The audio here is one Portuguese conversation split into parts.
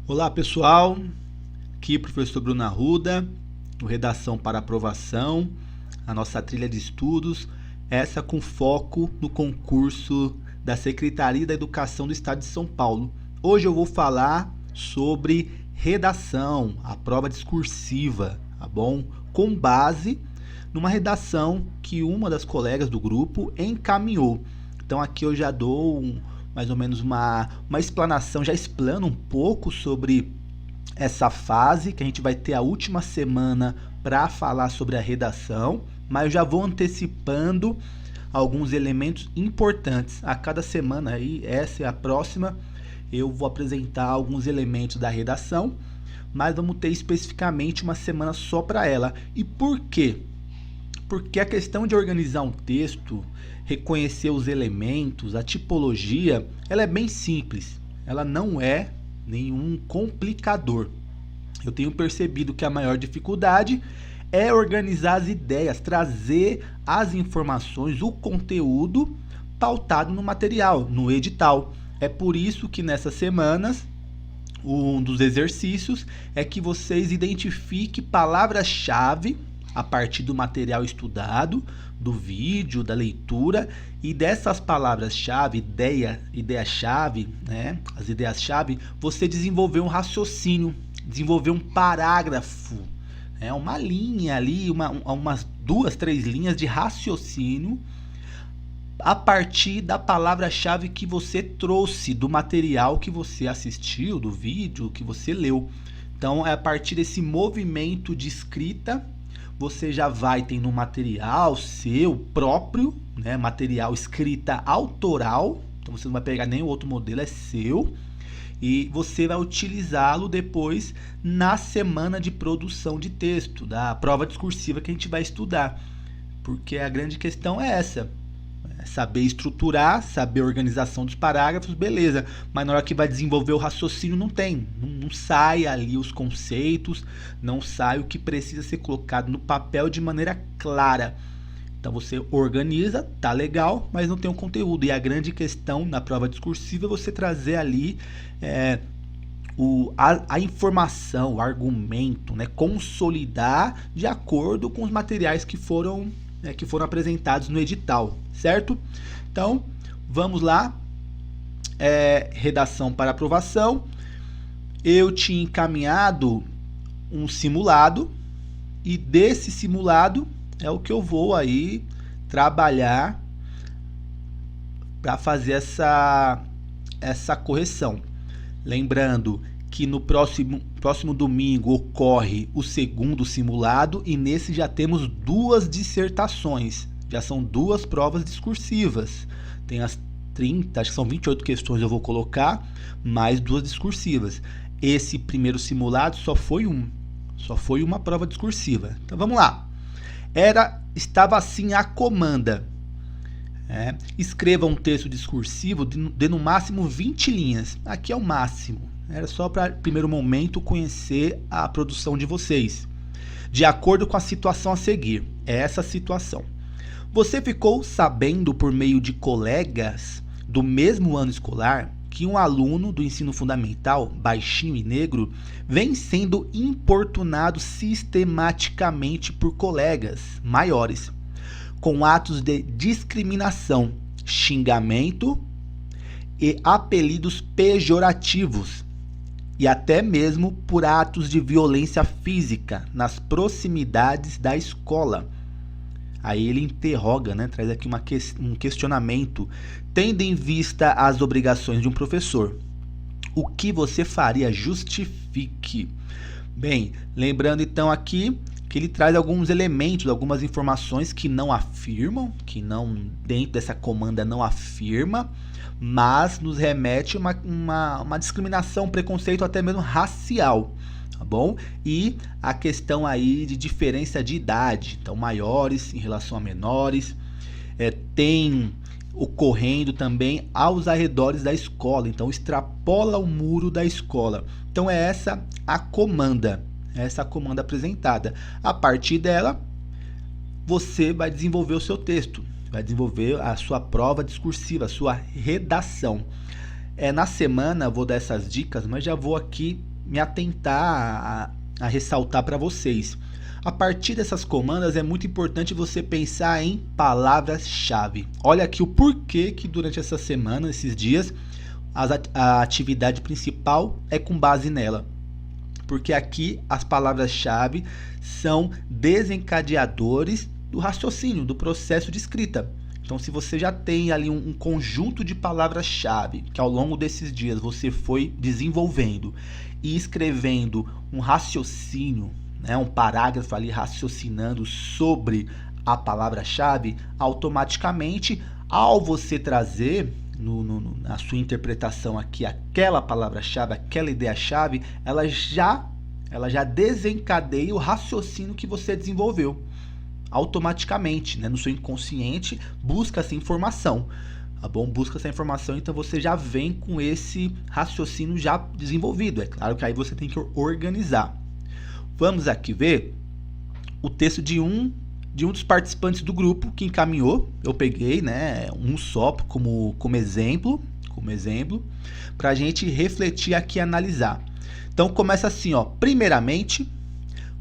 Olá pessoal, aqui professor Bruno Arruda, no Redação para Aprovação, a nossa trilha de estudos, essa com foco no concurso da Secretaria da Educação do Estado de São Paulo. Hoje eu vou falar sobre redação, a prova discursiva, tá bom? Com base numa redação que uma das colegas do grupo encaminhou. Então aqui eu já dou mais ou menos uma explanação, já explano um pouco sobre essa fase, que a gente vai ter a última semana para falar sobre a redação, mas eu já vou antecipando alguns elementos importantes. A cada semana aí, essa é a próxima, eu vou apresentar alguns elementos da redação, mas vamos ter especificamente uma semana só para ela. E por quê? Porque a questão de organizar um texto, reconhecer os elementos, a tipologia, ela é bem simples. Ela não é nenhum complicador. Eu tenho percebido que a maior dificuldade é organizar as ideias, trazer as informações, o conteúdo pautado no material, no edital. É por isso que nessas semanas, um dos exercícios é que vocês identifiquem palavras-chave a partir do material estudado, do vídeo, da leitura, e dessas palavras-chave, ideia-chave, né? As ideias-chave, você desenvolver um raciocínio, desenvolver um parágrafo, né? Uma linha ali, umas 2, 3 linhas de raciocínio a partir da palavra-chave que você trouxe do material que você assistiu, do vídeo que você leu. Então, é a partir desse movimento de escrita, você já vai tendo um material seu próprio, né? Material escrita autoral, então você não vai pegar nenhum outro modelo, é seu, e você vai utilizá-lo depois na semana de produção de texto, da prova discursiva que a gente vai estudar, porque a grande questão é essa. Saber estruturar, saber a organização dos parágrafos, beleza, mas na hora que vai desenvolver o raciocínio não sai ali os conceitos, não sai o que precisa ser colocado no papel de maneira clara. Então você organiza, tá legal, mas não tem o conteúdo, e a grande questão na prova discursiva é você trazer ali a informação, o argumento, né, consolidar de acordo com os materiais que foram apresentados no edital, certo? Então, vamos lá. Redação para aprovação. Eu tinha encaminhado um simulado, e desse simulado é o que eu vou aí trabalhar para fazer essa correção. Lembrando que no próximo domingo ocorre o segundo simulado, e nesse já temos 2 dissertações, já são 2 provas discursivas. Tem as 30, acho que são 28 questões eu vou colocar, mais 2 discursivas. Esse primeiro simulado só foi uma prova discursiva. Então vamos lá. Estava assim a comanda. Escreva um texto discursivo de no máximo 20 linhas. Aqui é o máximo. Era só para, primeiro momento, conhecer a produção de vocês. De acordo com a situação a seguir. É essa situação. Você ficou sabendo por meio de colegas do mesmo ano escolar que um aluno do ensino fundamental, baixinho e negro, vem sendo importunado sistematicamente por colegas maiores, com atos de discriminação, xingamento e apelidos pejorativos, e até mesmo por atos de violência física nas proximidades da escola. Aí ele interroga, né, traz aqui um questionamento, tendo em vista as obrigações de um professor. O que você faria? Justifique. Bem, lembrando então aqui que ele traz alguns elementos, algumas informações que não afirmam, que não, dentro dessa comanda não afirma, mas nos remete a uma discriminação, preconceito até mesmo racial, tá bom? E a questão aí de diferença de idade, então maiores em relação a menores, tem ocorrendo também aos arredores da escola, então extrapola o muro da escola. Então é essa a comanda apresentada. A partir dela, você vai desenvolver o seu texto, vai desenvolver a sua prova discursiva, a sua redação. Na semana eu vou dar essas dicas, mas já vou aqui me atentar a ressaltar para vocês. A partir dessas comandas é muito importante você pensar em palavras-chave. Olha aqui o porquê que durante essa semana, esses dias, a atividade principal é com base nela. Porque aqui as palavras-chave são desencadeadores do raciocínio, do processo de escrita. Então, se você já tem ali um conjunto de palavras-chave que ao longo desses dias você foi desenvolvendo e escrevendo um raciocínio, um parágrafo ali raciocinando sobre a palavra-chave, automaticamente, ao você trazer na sua interpretação aqui aquela palavra-chave, aquela ideia-chave, ela já desencadeia o raciocínio que você desenvolveu. Automaticamente, no seu inconsciente, busca essa informação. Tá bom? Busca essa informação, então você já vem com esse raciocínio já desenvolvido. É claro que aí você tem que organizar. Vamos aqui ver o texto de um dos participantes do grupo que encaminhou. Eu peguei, um só como exemplo, para a gente refletir aqui e analisar. Então começa assim, primeiramente,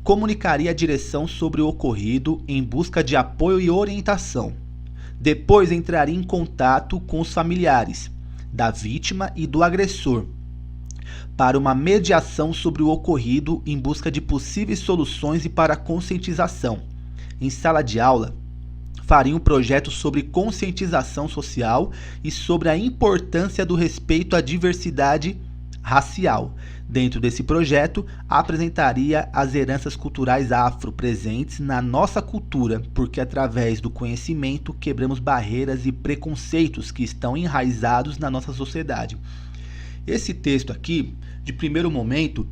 comunicaria a direção sobre o ocorrido em busca de apoio e orientação. Depois entraria em contato com os familiares da vítima e do agressor, para uma mediação sobre o ocorrido em busca de possíveis soluções e para conscientização. Em sala de aula, faria um projeto sobre conscientização social e sobre a importância do respeito à diversidade racial. Dentro desse projeto, apresentaria as heranças culturais afro presentes na nossa cultura, porque através do conhecimento quebramos barreiras e preconceitos que estão enraizados na nossa sociedade. Esse texto aqui, de primeiro momento,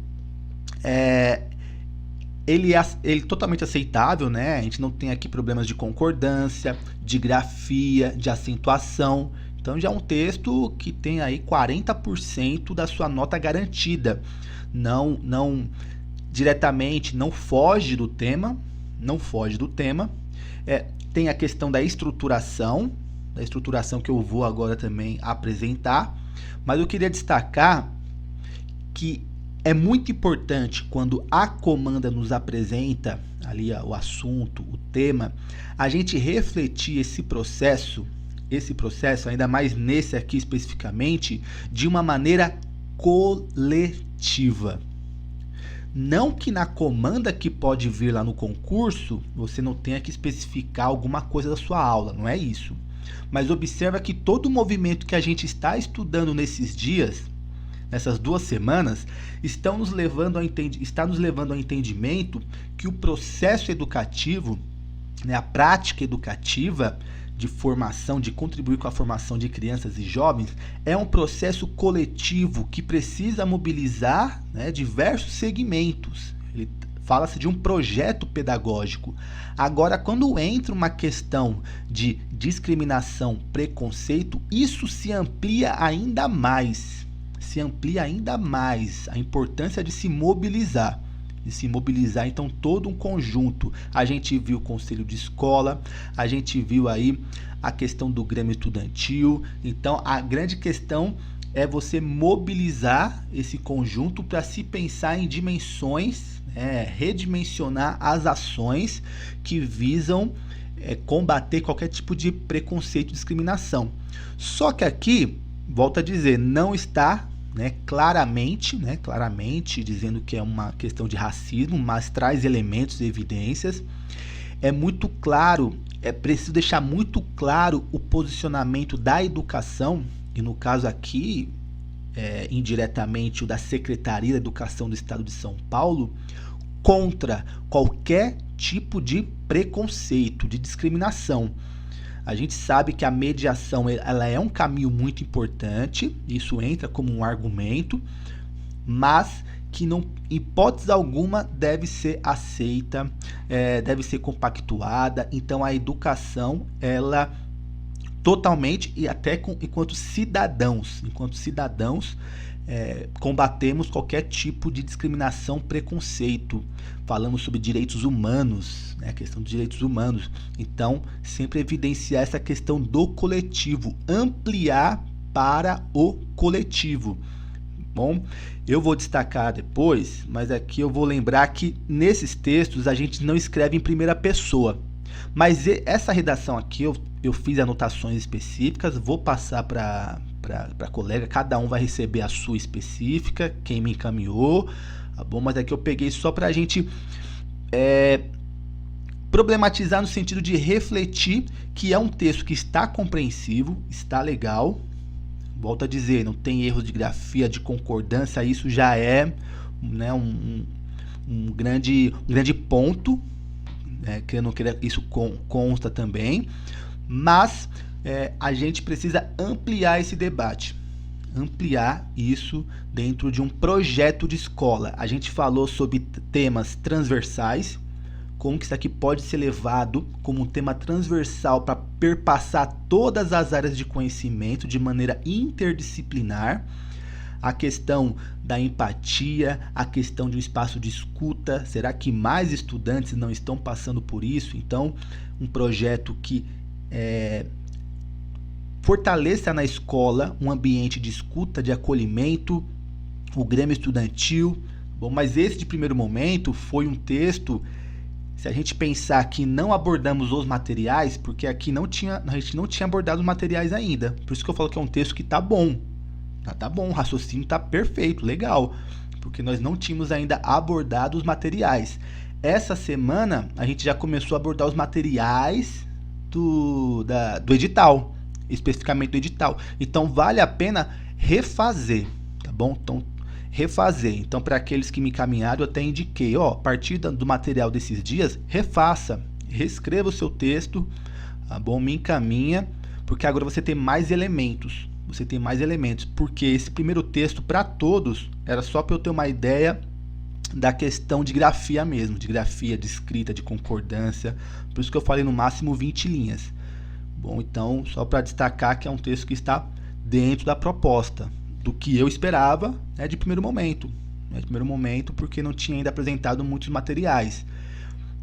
ele é totalmente aceitável, A gente não tem aqui problemas de concordância, de grafia, de acentuação. Então já é um texto que tem aí 40% da sua nota garantida. Não diretamente, não foge do tema. Tem a questão da estruturação que eu vou agora também apresentar. Mas eu queria destacar que é muito importante quando a comanda nos apresenta ali o assunto, o tema, a gente refletir esse processo, ainda mais nesse aqui especificamente, de uma maneira coletiva. Não que na comanda que pode vir lá no concurso, você não tenha que especificar alguma coisa da sua aula, não é isso. Mas observa que todo o movimento que a gente está estudando nesses dias, nessas 2 semanas, está nos levando ao entendimento que o processo educativo, a prática educativa de formação, de contribuir com a formação de crianças e jovens, é um processo coletivo que precisa mobilizar diversos segmentos. Fala-se de um projeto pedagógico. Agora, quando entra uma questão de discriminação, preconceito, isso se amplia ainda mais. A importância de se mobilizar. Então, todo um conjunto. A gente viu o conselho de escola, a gente viu aí a questão do Grêmio Estudantil. Então, a grande questão é você mobilizar esse conjunto para se pensar em dimensões, redimensionar as ações que visam combater qualquer tipo de preconceito e discriminação. Só que aqui, volto a dizer, não está claramente dizendo que é uma questão de racismo, mas traz elementos e evidências. É muito claro, é preciso deixar muito claro o posicionamento da educação, e no caso aqui, indiretamente o da Secretaria da Educação do Estado de São Paulo, contra qualquer tipo de preconceito, de discriminação. A gente sabe que a mediação ela é um caminho muito importante, isso entra como um argumento, mas que não, em hipótese alguma, deve ser aceita, deve ser compactuada. Então a educação, ela totalmente, e até enquanto cidadãos, combatemos qualquer tipo de discriminação, preconceito. Falamos sobre direitos humanos, a questão dos direitos humanos. Então, sempre evidenciar essa questão do coletivo, ampliar para o coletivo. Bom, eu vou destacar depois, mas aqui eu vou lembrar que nesses textos a gente não escreve em primeira pessoa. Mas essa redação aqui eu fiz anotações específicas, vou passar para colega, cada um vai receber a sua específica, quem me encaminhou, tá bom? Mas aqui eu peguei só para a gente problematizar no sentido de refletir que é um texto que está compreensivo, está legal. Volto a dizer, não tem erros de grafia, de concordância, isso já é, né, um grande ponto, que eu não queria, isso consta também, mas a gente precisa ampliar esse debate, ampliar isso dentro de um projeto de escola. A gente falou sobre temas transversais, como que isso aqui pode ser levado como um tema transversal para perpassar todas as áreas de conhecimento de maneira interdisciplinar. A questão da empatia, a questão de um espaço de escuta. Será que mais estudantes não estão passando por isso? Então, um projeto que fortaleça na escola um ambiente de escuta, de acolhimento, o Grêmio Estudantil. Bom, mas esse de primeiro momento foi um texto. Se a gente pensar que não abordamos os materiais, porque aqui a gente não tinha abordado os materiais ainda. Por isso que eu falo que é um texto que tá bom. Tá bom, o raciocínio tá perfeito, legal. Porque nós não tínhamos ainda abordado os materiais. Essa semana a gente já começou a abordar os materiais do edital. Especificamente do edital. Então vale a pena refazer, tá bom? Então refazer. Então, para aqueles que me encaminharam, eu até indiquei, a partir do material desses dias, refaça, reescreva o seu texto, tá bom? Me encaminha, porque agora você tem mais elementos. Você tem mais elementos, porque esse primeiro texto, para todos, era só para eu ter uma ideia da questão de grafia mesmo, de grafia, de escrita, de concordância. Por isso que eu falei no máximo 20 linhas. Bom, então, só para destacar que é um texto que está dentro da proposta, do que eu esperava, de primeiro momento. De primeiro momento, porque não tinha ainda apresentado muitos materiais.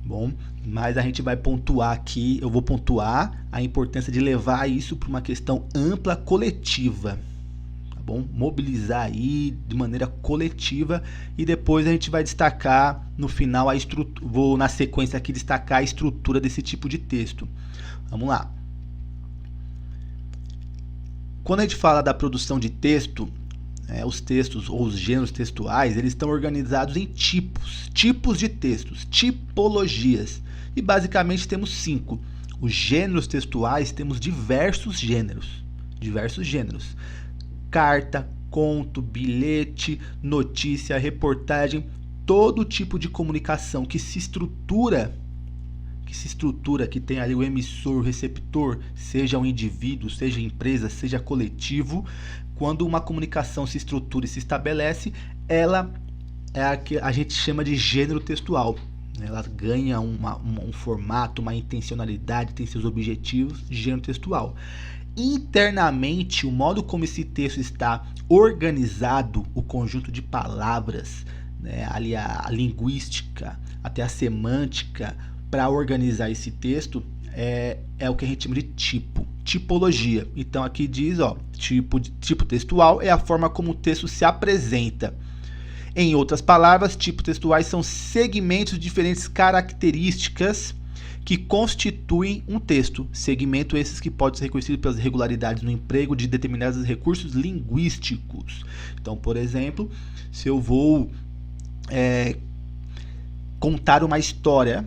Bom, mas a gente vai pontuar aqui, eu vou pontuar a importância de levar isso para uma questão ampla, coletiva. Tá bom? Mobilizar aí de maneira coletiva e depois a gente vai destacar no final a estrutura. Vou na sequência aqui destacar a estrutura desse tipo de texto. Vamos lá. Quando a gente fala da produção de texto, os textos ou os gêneros textuais, eles estão organizados em tipos de textos, tipologias. E basicamente temos 5. Os gêneros textuais, temos diversos gêneros. Carta, conto, bilhete, notícia, reportagem, todo tipo de comunicação que se estrutura, que tem ali o emissor, o receptor, seja um indivíduo, seja empresa, seja coletivo. Quando uma comunicação se estrutura e se estabelece, ela é a que a gente chama de gênero textual. Ela ganha um formato, uma intencionalidade, tem seus objetivos, gênero textual. Internamente, o modo como esse texto está organizado, o conjunto de palavras, ali a linguística, até a semântica, para organizar esse texto, é o que a gente chama de tipologia. Então aqui diz, tipo textual é a forma como o texto se apresenta. Em outras palavras, tipos textuais são segmentos de diferentes características que constituem um texto. Segmento esses que podem ser reconhecidos pelas regularidades no emprego de determinados recursos linguísticos. Então, por exemplo, se eu vou contar uma história,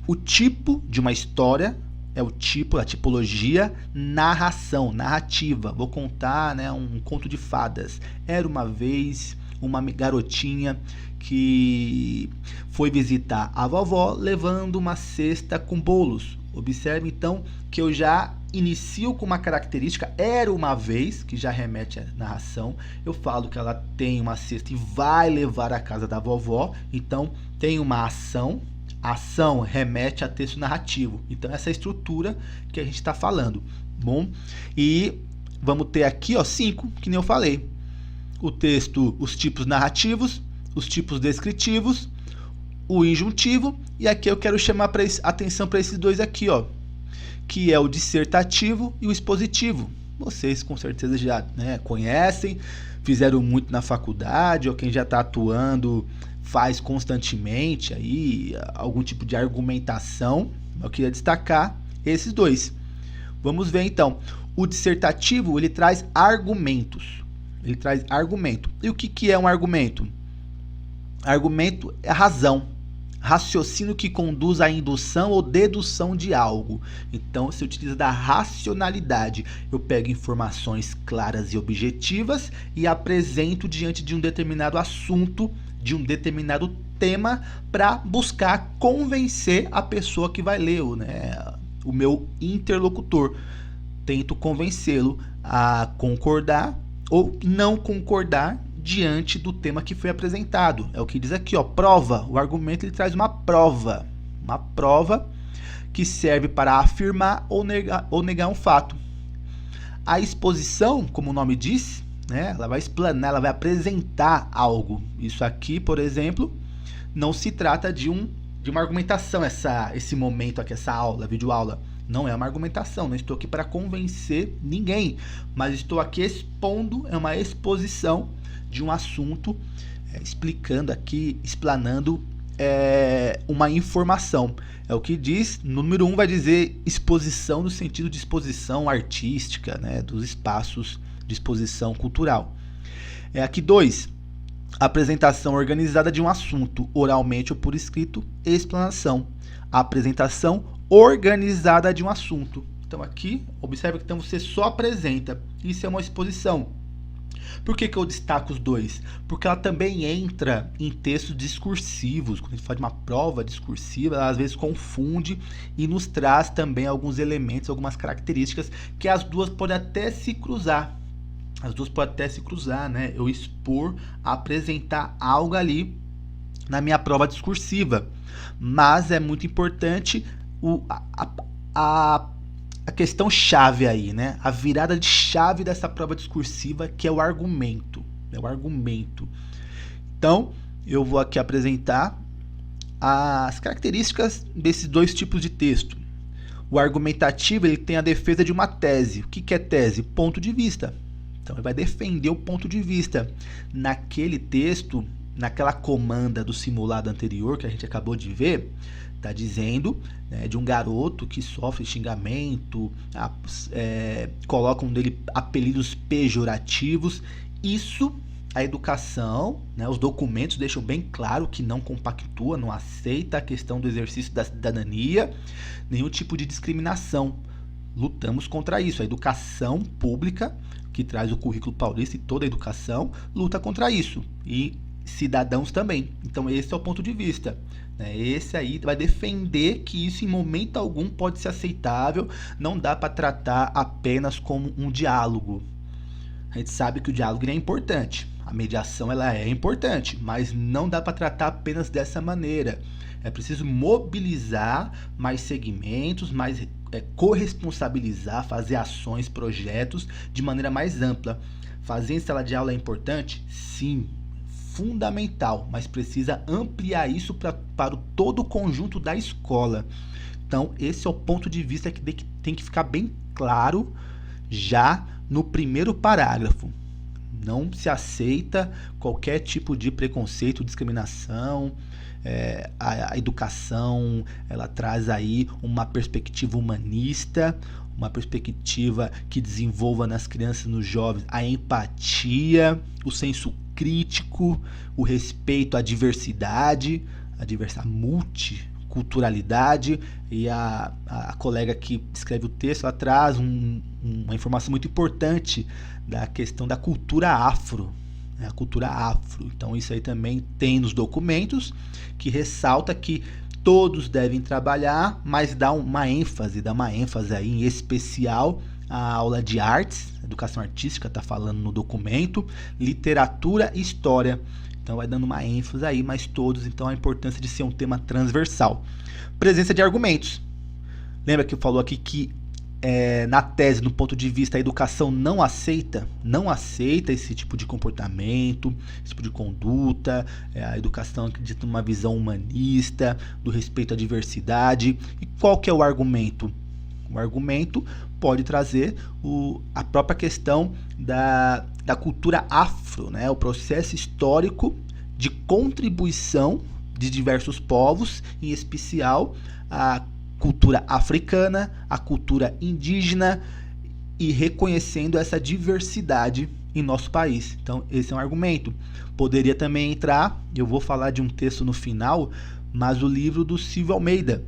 o tipo de uma história é o tipo, a tipologia, narração, narrativa. Vou contar um conto de fadas. Era uma vez uma garotinha que foi visitar a vovó levando uma cesta com bolos. Observe então que eu já inicio com uma característica, era uma vez, que já remete à narração. Eu falo que ela tem uma cesta e vai levar à casa da vovó. Então tem uma ação. Ação remete a texto narrativo. Então essa é a estrutura que a gente está falando. Bom, e vamos ter aqui 5, que nem eu falei. O texto, os tipos narrativos, os tipos descritivos, o injuntivo, e aqui eu quero chamar atenção para esses dois aqui, que é o dissertativo e o expositivo. vocês com certeza já, né, conhecem, fizeram muito na faculdade, ou quem já está atuando faz constantemente aí algum tipo de argumentação. Eu queria destacar esses dois. Vamos ver então. O dissertativo, ele traz argumentos. Ele traz argumento. E o que é um argumento? Argumento é razão. Raciocínio que conduz à indução ou dedução de algo. Então, se utiliza da racionalidade. Eu pego informações claras e objetivas e apresento diante de um determinado assunto, de um determinado tema, para buscar convencer a pessoa que vai ler, né, o meu interlocutor. Tento convencê-lo a concordar ou não concordar diante do tema que foi apresentado. É o que diz aqui, ó, prova. O argumento ele traz uma prova que serve para afirmar ou negar um fato. A exposição, como o nome diz, né, ela vai explanar, ela vai apresentar algo. Isso aqui, por exemplo, não se trata de uma argumentação, esse momento aqui, essa aula, videoaula. Não é uma argumentação, não estou aqui para convencer ninguém, mas estou aqui expondo, é uma exposição de um assunto, explicando aqui, explanando uma informação. É o que diz, número 1 vai dizer exposição no sentido de exposição artística, né, dos espaços de exposição cultural. Aqui 2, apresentação organizada de um assunto, oralmente ou por escrito, explanação. A apresentação organizada de um assunto. Então aqui, observe que então você só apresenta. Isso é uma exposição. Por que eu destaco os dois? Porque ela também entra em textos discursivos. Quando a gente fala de uma prova discursiva, ela às vezes confunde e nos traz também alguns elementos, algumas características que as duas podem até se cruzar. Né? Eu expor, apresentar algo ali na minha prova discursiva. Mas é muito importante a questão chave aí, né? A virada de chave dessa prova discursiva, que é o argumento. Então, eu vou aqui apresentar as características desses dois tipos de texto. O argumentativo, ele tem a defesa de uma tese. O que é tese? Ponto de vista. Então, ele vai defender o ponto de vista. Naquele texto, naquela comanda do simulado anterior que a gente acabou de ver, está dizendo, né, de um garoto que sofre xingamento, colocam nele apelidos pejorativos. Isso, a educação, né, os documentos deixam bem claro que não compactua, não aceita a questão do exercício da cidadania, nenhum tipo de discriminação. Lutamos contra isso. A educação pública, que traz o currículo paulista e toda a educação, luta contra isso. E cidadãos também. Então esse é o ponto de vista, né? Esse aí vai defender que isso em momento algum pode ser aceitável, não dá para tratar apenas como um diálogo. A gente sabe que o diálogo é importante, a mediação ela é importante, mas não dá para tratar apenas dessa maneira. É preciso mobilizar mais segmentos, mais corresponsabilizar, fazer ações, projetos de maneira mais ampla. Fazer em sala de aula é importante? Sim, fundamental, mas precisa ampliar isso para todo o conjunto da escola. Então, esse é o ponto de vista que tem que ficar bem claro já no primeiro parágrafo. Não se aceita qualquer tipo de preconceito, discriminação. A educação, ela traz aí uma perspectiva humanista, uma perspectiva que desenvolva nas crianças e nos jovens a empatia, o senso crítico, o respeito à diversidade, a multiculturalidade. E a colega que escreve o texto, ela traz uma informação muito importante da questão da cultura afro, né? A cultura afro. Então isso aí também tem nos documentos, que ressalta que todos devem trabalhar, mas dá uma ênfase aí em especial a aula de artes, educação artística, está falando no documento, literatura e história. Então vai dando uma ênfase aí, mas todos, então a importância de ser um tema transversal. Presença de argumentos. Lembra que eu falou aqui que na tese, no ponto de vista, a educação não aceita esse tipo de comportamento, esse tipo de conduta. A educação acredita numa visão humanista, do respeito à diversidade. E qual que é o argumento? O argumento pode trazer a própria questão da cultura afro, né? O processo histórico de contribuição de diversos povos, em especial a cultura africana, a cultura indígena, e reconhecendo essa diversidade em nosso país. Então, esse é um argumento. Poderia também entrar, eu vou falar de um texto no final, mas o livro do Silvio Almeida,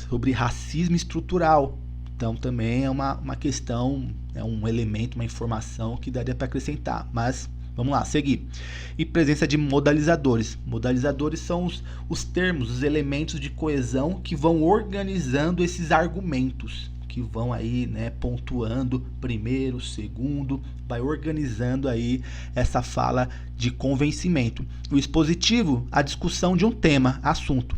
sobre racismo estrutural. Então, também é uma questão, é um elemento, uma informação que daria para acrescentar. Mas, vamos lá, seguir. E presença de modalizadores. Modalizadores são os termos, os elementos de coesão que vão organizando esses argumentos, que vão aí, né, pontuando primeiro, segundo, vai organizando aí essa fala de convencimento. O expositivo, a discussão de um tema, assunto,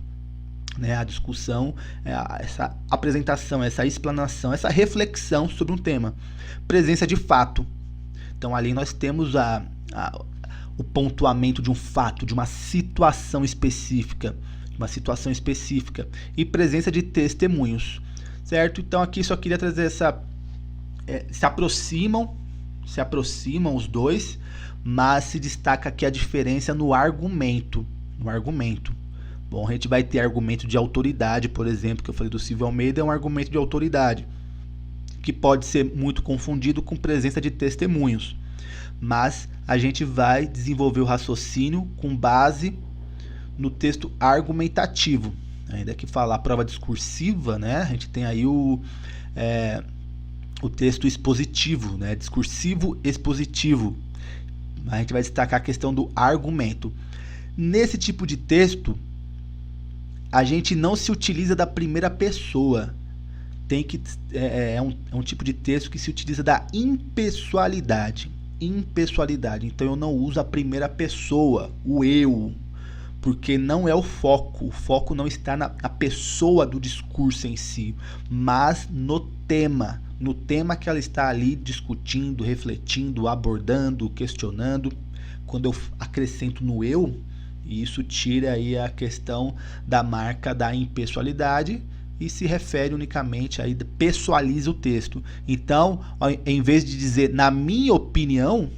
né, a discussão, essa apresentação, essa explanação, essa reflexão sobre um tema. Presença de fato. Então ali nós temos o pontuamento de um fato, de uma situação específica, e presença de testemunhos. Certo? Então aqui só queria trazer se aproximam os dois, mas se destaca aqui a diferença no argumento. Bom, a gente vai ter argumento de autoridade, por exemplo, que eu falei do Silvio Almeida, é um argumento de autoridade, que pode ser muito confundido com presença de testemunhos. Mas a gente vai desenvolver o raciocínio com base no texto argumentativo. Ainda que falar prova discursiva, né? A gente tem aí o texto expositivo, né? Discursivo expositivo. A gente vai destacar a questão do argumento. Nesse tipo de texto, a gente não se utiliza da primeira pessoa. É um tipo de texto que se utiliza da impessoalidade. Então eu não uso a primeira pessoa, o eu, porque não é o foco. O foco não está na pessoa do discurso em si, mas no tema que ela está ali discutindo, refletindo, abordando, questionando. Quando eu acrescento no eu, isso tira aí a questão da marca da impessoalidade e se refere unicamente aí, pessoaliza o texto. Então, em vez de dizer na minha opinião,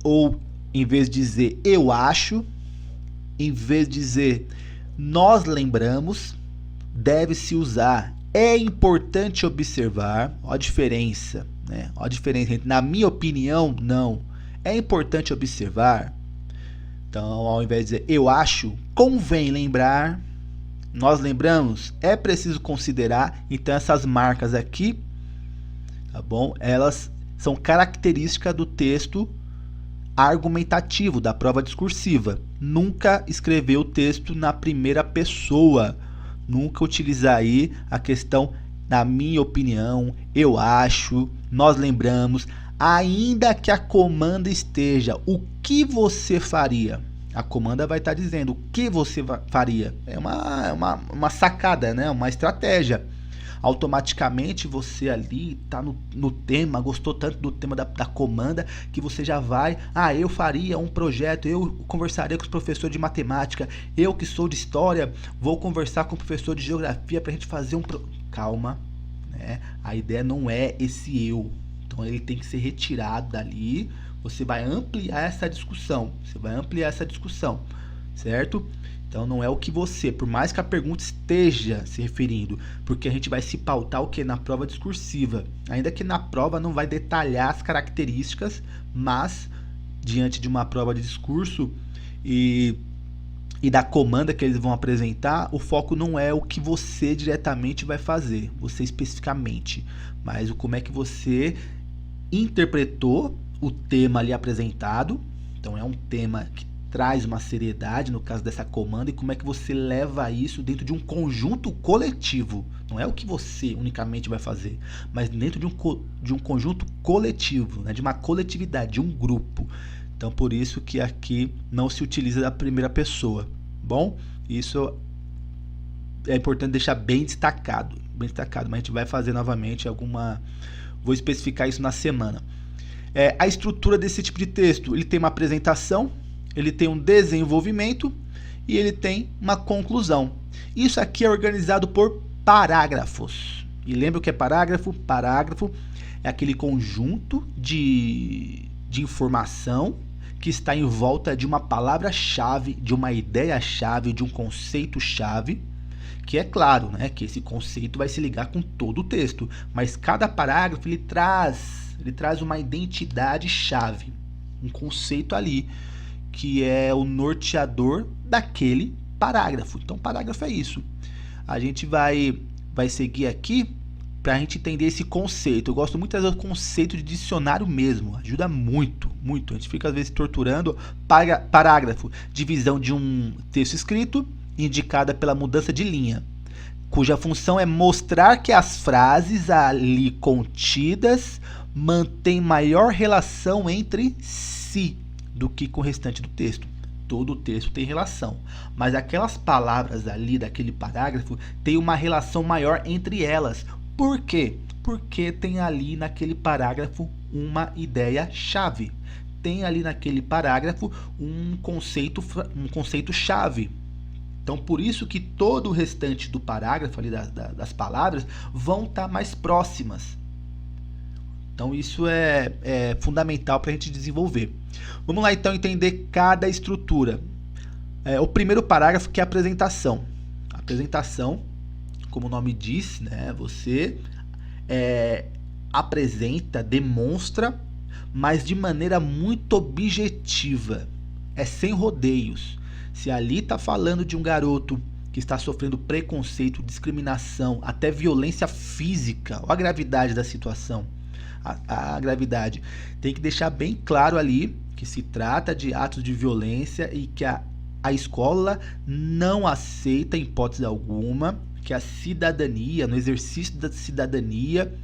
ou em vez de dizer eu acho, em vez de dizer nós lembramos, deve-se usar é importante observar. Ó a diferença, né? Ó a diferença entre na minha opinião, não. É importante observar. Então, ao invés de dizer eu acho, convém lembrar, nós lembramos, é preciso considerar. Então, essas marcas aqui, tá bom? Elas são características do texto argumentativo, da prova discursiva. Nunca escrever o texto na primeira pessoa. Nunca utilizar aí a questão na minha opinião, eu acho, nós lembramos. Ainda que a comanda esteja, o que você faria? A comanda vai estar dizendo o que você faria. É uma sacada, né? Uma estratégia. Automaticamente você ali está no tema, gostou tanto do tema da comanda, que você já vai, eu faria um projeto, eu conversaria com os professores de matemática, eu que sou de história, vou conversar com o professor de geografia para a gente fazer Calma, né? A ideia não é esse eu. Então ele tem que ser retirado dali. Você vai ampliar essa discussão. Certo? Então não é o que você, por mais que a pergunta esteja se referindo, porque a gente vai se pautar o que? Na prova discursiva. Ainda que na prova não vai detalhar as características, mas diante de uma prova de discurso e da comanda que eles vão apresentar, o foco não é o que você diretamente vai fazer, você especificamente, mas o como é que você interpretou o tema ali apresentado. Então é um tema que traz uma seriedade no caso dessa comanda, e como é que você leva isso dentro de um conjunto coletivo. Não é o que você unicamente vai fazer, mas dentro de um conjunto coletivo, né? De uma coletividade, de um grupo. Então por isso que aqui não se utiliza da primeira pessoa. Bom, isso é importante deixar bem destacado, mas a gente vai fazer novamente vou especificar isso na semana. A estrutura desse tipo de texto, ele tem uma apresentação, ele tem um desenvolvimento e ele tem uma conclusão. Isso aqui é organizado por parágrafos. E lembra o que é parágrafo? Parágrafo é aquele conjunto de informação que está em volta de uma palavra-chave, de uma ideia-chave, de um conceito-chave, que é claro, né, que esse conceito vai se ligar com todo o texto, mas cada parágrafo ele traz uma identidade-chave, um conceito ali, que é o norteador daquele parágrafo. Então, parágrafo é isso. A gente vai seguir aqui para a gente entender esse conceito. Eu gosto muito de trazer o conceito de dicionário mesmo, ajuda muito, muito. A gente fica às vezes torturando. Parágrafo, divisão de um texto escrito, indicada pela mudança de linha, cuja função é mostrar que as frases ali contidas mantêm maior relação entre si do que com o restante do texto. Todo o texto tem relação, mas aquelas palavras ali daquele parágrafo têm uma relação maior entre elas. Por quê? Porque tem ali naquele parágrafo uma ideia-chave. Tem ali naquele parágrafo um conceito-chave. Então, por isso que todo o restante do parágrafo ali das palavras vão estar mais próximas. Então, isso é fundamental para a gente desenvolver. Vamos lá, então, entender cada estrutura. O primeiro parágrafo, que é a apresentação. A apresentação, como o nome diz, né, você apresenta, demonstra, mas de maneira muito objetiva. É sem rodeios. Se ali está falando de um garoto que está sofrendo preconceito, discriminação, até violência física, olha a gravidade da situação, a gravidade. Tem que deixar bem claro ali que se trata de atos de violência e que a escola não aceita, em hipótese alguma, que a cidadania, no exercício da cidadania,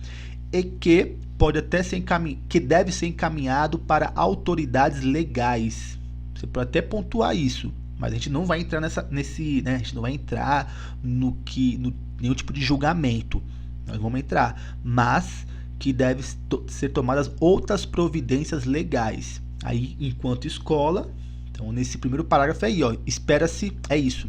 e que pode até ser que deve ser encaminhado para autoridades legais. Você pode até pontuar isso. Mas a gente não vai entrar nesse, né? A gente não vai entrar nenhum tipo de julgamento. Nós vamos entrar, mas que deve ser tomadas outras providências legais. Aí, enquanto escola, então nesse primeiro parágrafo aí, ó, espera-se, é isso.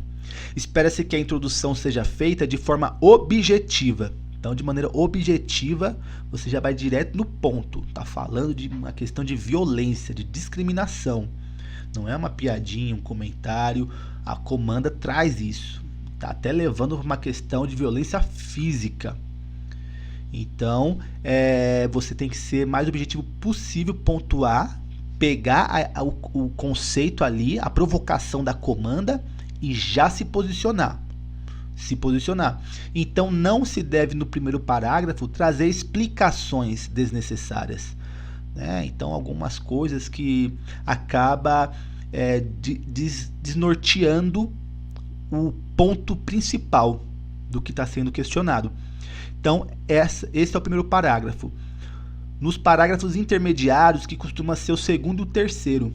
Espera-se que a introdução seja feita de forma objetiva. Então, de maneira objetiva, você já vai direto no ponto. Tá falando de uma questão de violência, de discriminação. Não é uma piadinha, um comentário. A comanda traz isso. Tá até levando para uma questão de violência física. Então, você tem que ser mais objetivo possível, pontuar, pegar o conceito ali, a provocação da comanda e já se posicionar. Então, não se deve no primeiro parágrafo trazer explicações desnecessárias. Então, algumas coisas que acaba desnorteando o ponto principal do que está sendo questionado. Então, esse é o primeiro parágrafo. Nos parágrafos intermediários, que costuma ser o segundo e o terceiro,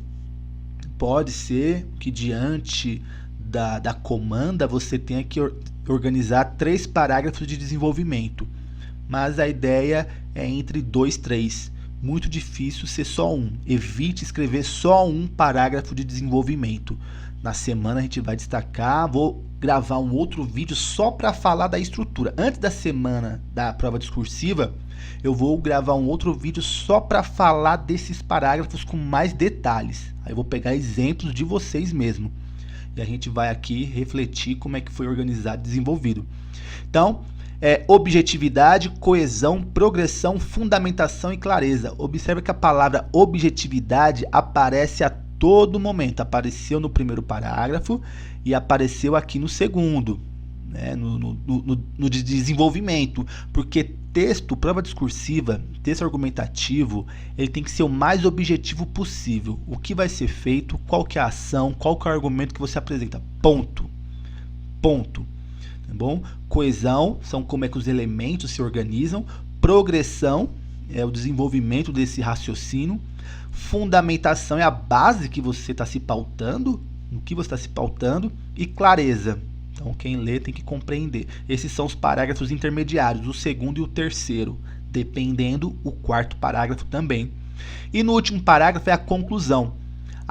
pode ser que diante da comanda você tenha que organizar 3 parágrafos de desenvolvimento, mas a ideia é entre 2 e 3. Muito difícil ser só um. Evite escrever só um parágrafo de desenvolvimento. Na semana a gente vai destacar, vou gravar um outro vídeo só para falar da estrutura. Antes da semana da prova discursiva, eu vou gravar um outro vídeo só para falar desses parágrafos com mais detalhes. Aí eu vou pegar exemplos de vocês mesmo. E a gente vai aqui refletir como é que foi organizado e desenvolvido. Então, objetividade, coesão, progressão, fundamentação e clareza. Observe que a palavra objetividade aparece a todo momento. Apareceu no primeiro parágrafo e apareceu aqui no segundo, né? no desenvolvimento. Porque texto, prova discursiva, texto argumentativo, ele tem que ser o mais objetivo possível. O que vai ser feito, qual que é a ação, qual que é o argumento que você apresenta. Ponto. Tá bom? Coesão são como é que os elementos se organizam. Progressão é o desenvolvimento desse raciocínio. Fundamentação é a base que você está se pautando, no que você está se pautando. E clareza. Então, quem lê tem que compreender. Esses são os parágrafos intermediários, o segundo e o terceiro, dependendo o quarto parágrafo também. E no último parágrafo é a conclusão.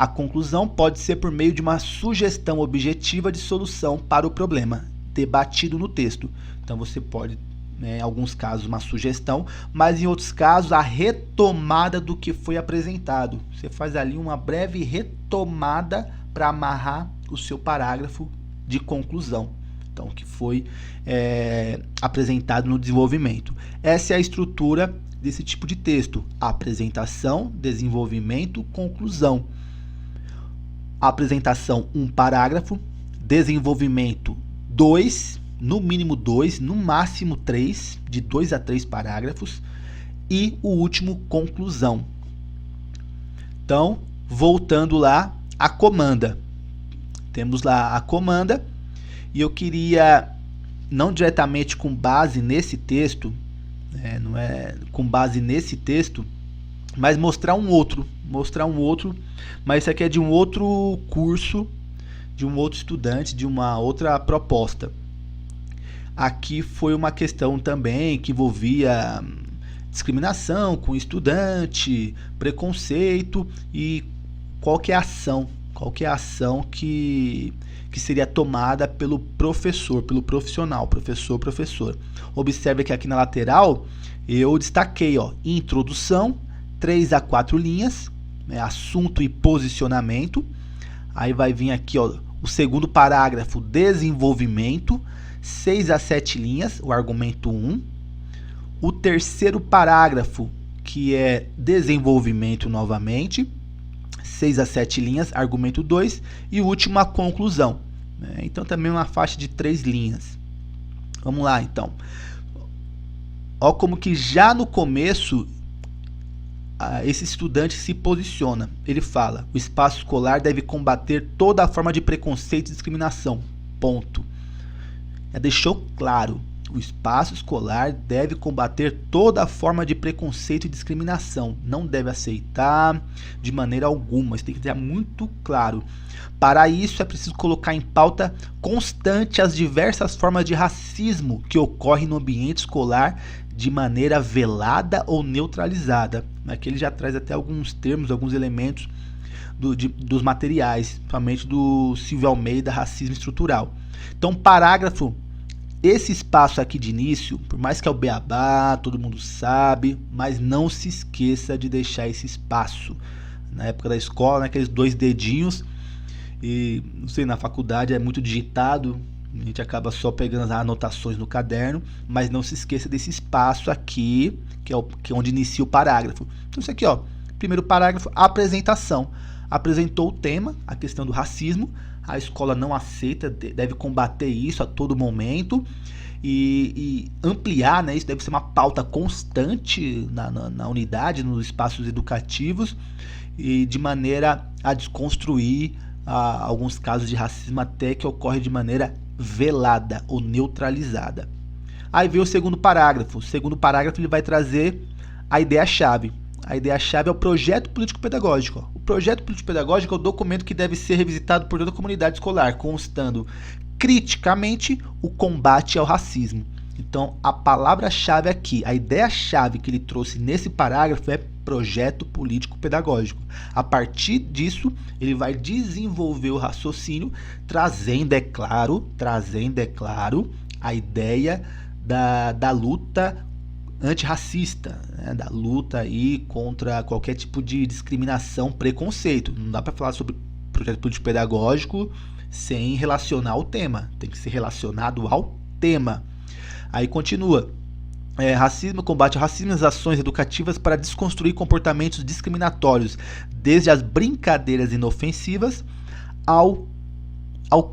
A conclusão pode ser por meio de uma sugestão objetiva de solução para o problema debatido no texto. Então você pode, em alguns casos, uma sugestão, mas em outros casos a retomada do que foi apresentado. Você faz ali uma breve retomada para amarrar o seu parágrafo de conclusão. Então, o que foi apresentado no desenvolvimento. Essa é a estrutura desse tipo de texto: apresentação, desenvolvimento, conclusão. Apresentação, 1 parágrafo. Desenvolvimento, 2, no mínimo 2, no máximo 3, de 2 a 3 parágrafos. E o último, conclusão. Então, voltando lá, a comanda. Temos lá a comanda. E eu queria, não diretamente com base nesse texto, não é com base nesse texto, mas mostrar um outro, mas isso aqui é de um outro curso, de um outro estudante, de uma outra proposta. Aqui foi uma questão também que envolvia discriminação com o estudante, preconceito e qual que é a ação que seria tomada pelo professor, pelo profissional, professor. Observe que aqui na lateral eu destaquei, introdução, 3 a 4 linhas, assunto e posicionamento. Aí vai vir aqui, o segundo parágrafo, desenvolvimento, 6 a 7 linhas, o argumento 1. O terceiro parágrafo, que é desenvolvimento novamente, 6 a 7 linhas, argumento 2, e o último, a conclusão. Então, também uma faixa de 3 linhas. Vamos lá, então. Olha como que já no começo, esse estudante se posiciona. Ele fala: o espaço escolar deve combater toda forma de preconceito e discriminação. Ponto. Já deixou claro. O espaço escolar deve combater toda forma de preconceito e discriminação. Não deve aceitar de maneira alguma. Isso tem que estar muito claro. Para isso, é preciso colocar em pauta constante as diversas formas de racismo que ocorrem no ambiente escolar de maneira velada ou neutralizada. Aqui ele já traz até alguns termos, alguns elementos dos materiais, principalmente do Silvio Almeida, Racismo Estrutural. Então, parágrafo. Esse espaço aqui de início, por mais que é o beabá, todo mundo sabe, mas não se esqueça de deixar esse espaço. Na época da escola, aqueles 2 dedinhos, e não sei, na faculdade é muito digitado, a gente acaba só pegando as anotações no caderno, mas não se esqueça desse espaço aqui, que é onde inicia o parágrafo. Então, isso aqui, primeiro parágrafo, apresentação. Apresentou o tema, a questão do racismo. A escola não aceita, deve combater isso a todo momento e ampliar, isso deve ser uma pauta constante na unidade, nos espaços educativos, e de maneira a desconstruir alguns casos de racismo até que ocorre de maneira velada ou neutralizada. Aí vem o segundo parágrafo. O segundo parágrafo ele vai trazer a ideia-chave. A ideia-chave é o projeto político-pedagógico. O projeto político-pedagógico é o documento que deve ser revisitado por toda a comunidade escolar, constando criticamente o combate ao racismo. Então, a palavra-chave aqui, a ideia-chave que ele trouxe nesse parágrafo é projeto político-pedagógico. A partir disso, ele vai desenvolver o raciocínio, trazendo, é claro, a ideia da luta antirracista, da luta aí contra qualquer tipo de discriminação, preconceito. Não dá para falar sobre projeto político pedagógico sem relacionar o tema. Tem que ser relacionado ao tema. Aí continua. Racismo, combate ao racismo, as ações educativas para desconstruir comportamentos discriminatórios, desde as brincadeiras inofensivas ao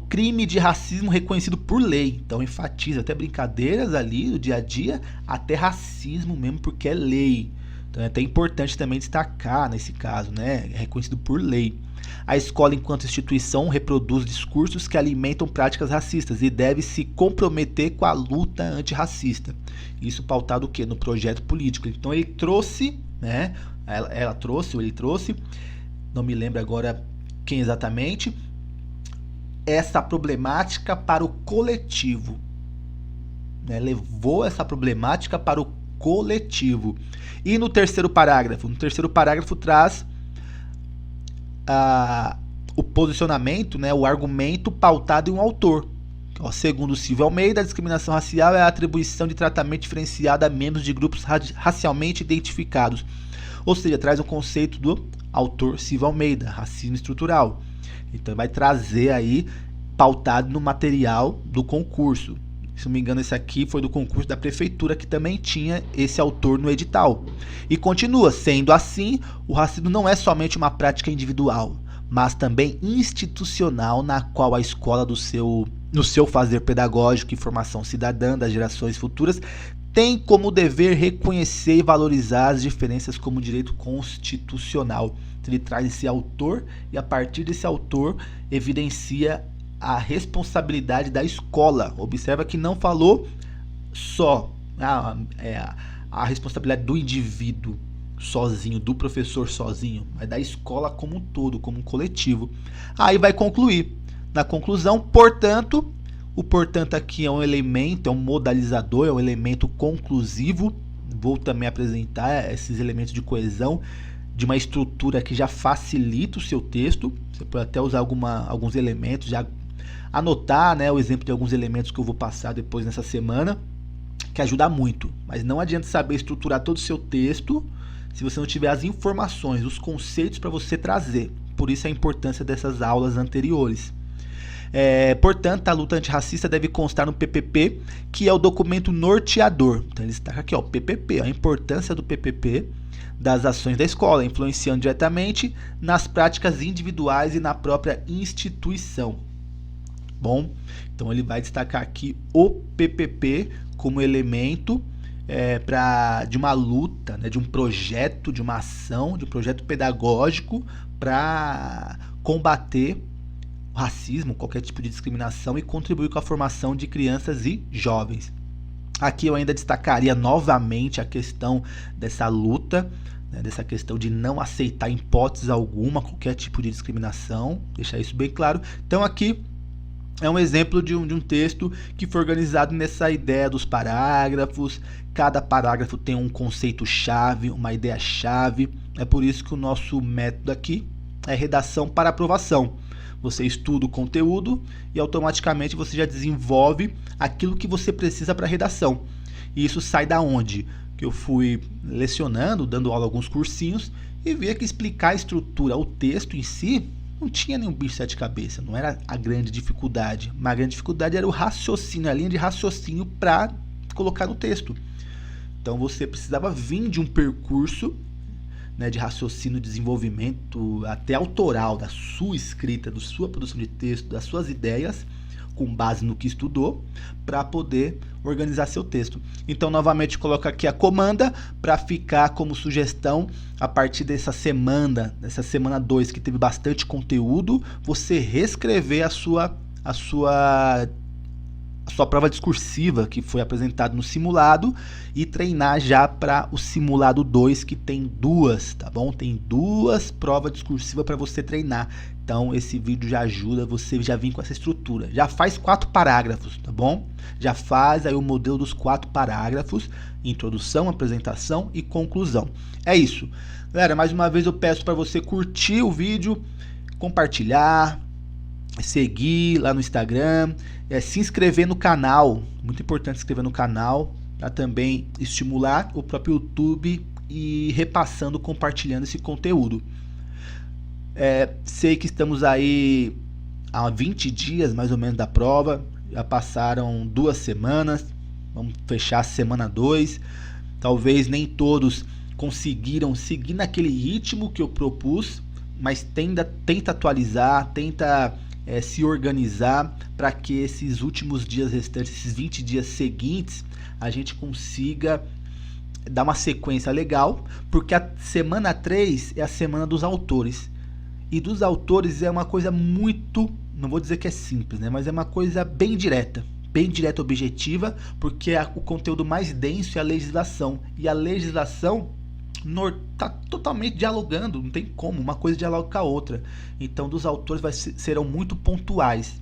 crime de racismo reconhecido por lei. Então enfatiza até brincadeiras ali do dia a dia, até racismo mesmo, porque é lei. Então é até importante também destacar nesse caso, é reconhecido por lei. A escola, enquanto instituição, reproduz discursos que alimentam práticas racistas e deve se comprometer com a luta antirracista. Isso pautado o quê? No projeto político. Então ele trouxe, ela trouxe, ou ele trouxe, não me lembro agora quem exatamente, essa problemática para o coletivo, levou essa problemática para o coletivo. E no terceiro parágrafo traz o posicionamento, né, o argumento pautado em um autor. Segundo Silvio Almeida, a discriminação racial é a atribuição de tratamento diferenciado a membros de grupos racialmente identificados. Ou seja, traz o conceito do autor Silvio Almeida, racismo estrutural. Então vai trazer aí, pautado no material do concurso. Se não me engano, esse aqui foi do concurso da prefeitura, que também tinha esse autor no edital. E continua, sendo assim, o racismo não é somente uma prática individual, mas também institucional, na qual a escola no seu fazer pedagógico e formação cidadã das gerações futuras tem como dever reconhecer e valorizar as diferenças como direito constitucional. Então, ele traz esse autor e, a partir desse autor, evidencia a responsabilidade da escola. Observa que não falou só a responsabilidade do indivíduo sozinho, do professor sozinho, mas da escola como um todo, como um coletivo. Aí vai concluir. Na conclusão, portanto, o portanto aqui é um elemento, é um modalizador, é um elemento conclusivo. Vou também apresentar esses elementos de coesão, de uma estrutura que já facilita o seu texto. Você pode até usar alguns elementos, já anotar, né, o exemplo de alguns elementos que eu vou passar depois nessa semana, que ajuda muito. Mas não adianta saber estruturar todo o seu texto se você não tiver as informações, os conceitos para você trazer. Por isso a importância dessas aulas anteriores. Portanto, a luta antirracista deve constar no PPP, que é o documento norteador. Então ele está aqui, ó, PPP, a importância do PPP, das ações da escola, influenciando diretamente nas práticas individuais e na própria instituição. Bom, então ele vai destacar aqui o PPP como elemento de uma luta, né, de um projeto, de uma ação, de um projeto pedagógico para combater o racismo, qualquer tipo de discriminação, e contribuir com a formação de crianças e jovens. Aqui eu ainda destacaria novamente a questão dessa luta, né, dessa questão de não aceitar em hipótese alguma qualquer tipo de discriminação, deixar isso bem claro. Então aqui é um exemplo de um texto que foi organizado nessa ideia dos parágrafos. Cada parágrafo tem um conceito-chave, uma ideia-chave. É por isso que o nosso método aqui é redação para aprovação. Você estuda o conteúdo e automaticamente você já desenvolve aquilo que você precisa para a redação. E isso sai da onde? Que eu fui lecionando, dando aula a alguns cursinhos, e via que explicar a estrutura, o texto em si, não tinha nenhum bicho de sete cabeças, não era a grande dificuldade. Mas a grande dificuldade era o raciocínio, a linha de raciocínio para colocar no texto. Então você precisava vir de um percurso, né, de raciocínio, desenvolvimento, até autoral, da sua escrita, da sua produção de texto, das suas ideias, com base no que estudou, para poder organizar seu texto. Então, novamente, coloco aqui a comanda para ficar como sugestão, a partir dessa semana 2, que teve bastante conteúdo, você reescrever a sua prova discursiva que foi apresentada no simulado e treinar já para o simulado 2, que tem 2, tá bom? Tem 2 provas discursivas para você treinar. Então esse vídeo já ajuda você já vir com essa estrutura. Já faz 4 parágrafos, tá bom? Já faz aí o modelo dos 4 parágrafos: introdução, apresentação e conclusão. É isso. Galera, mais uma vez eu peço para você curtir o vídeo, compartilhar, seguir lá no Instagram, se inscrever no canal, muito importante se inscrever no canal, para também estimular o próprio YouTube e repassando, compartilhando esse conteúdo. Sei que estamos aí há 20 dias mais ou menos da prova, já passaram 2 semanas, vamos fechar a semana 2, talvez nem todos conseguiram seguir naquele ritmo que eu propus, mas tenta atualizar, tenta se organizar para que esses últimos dias restantes, esses 20 dias seguintes, a gente consiga dar uma sequência legal, porque a semana 3 é a semana dos autores. E dos autores é uma coisa muito, não vou dizer que é simples, né, mas é uma coisa bem direta, objetiva, porque o conteúdo mais denso é a legislação. E a legislação está totalmente dialogando, não tem como, uma coisa dialoga com a outra. Então dos autores serão muito pontuais,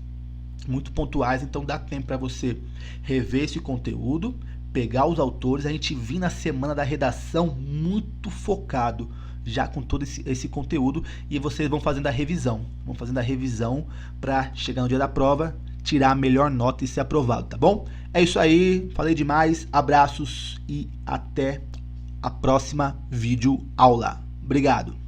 então dá tempo para você rever esse conteúdo, pegar os autores, a gente vir na semana da redação muito focado. já com todo esse conteúdo, e vocês vão fazendo a revisão. Vão fazendo a revisão para chegar no dia da prova, tirar a melhor nota e ser aprovado, tá bom? É isso aí, falei demais, abraços e até a próxima vídeo aula. Obrigado!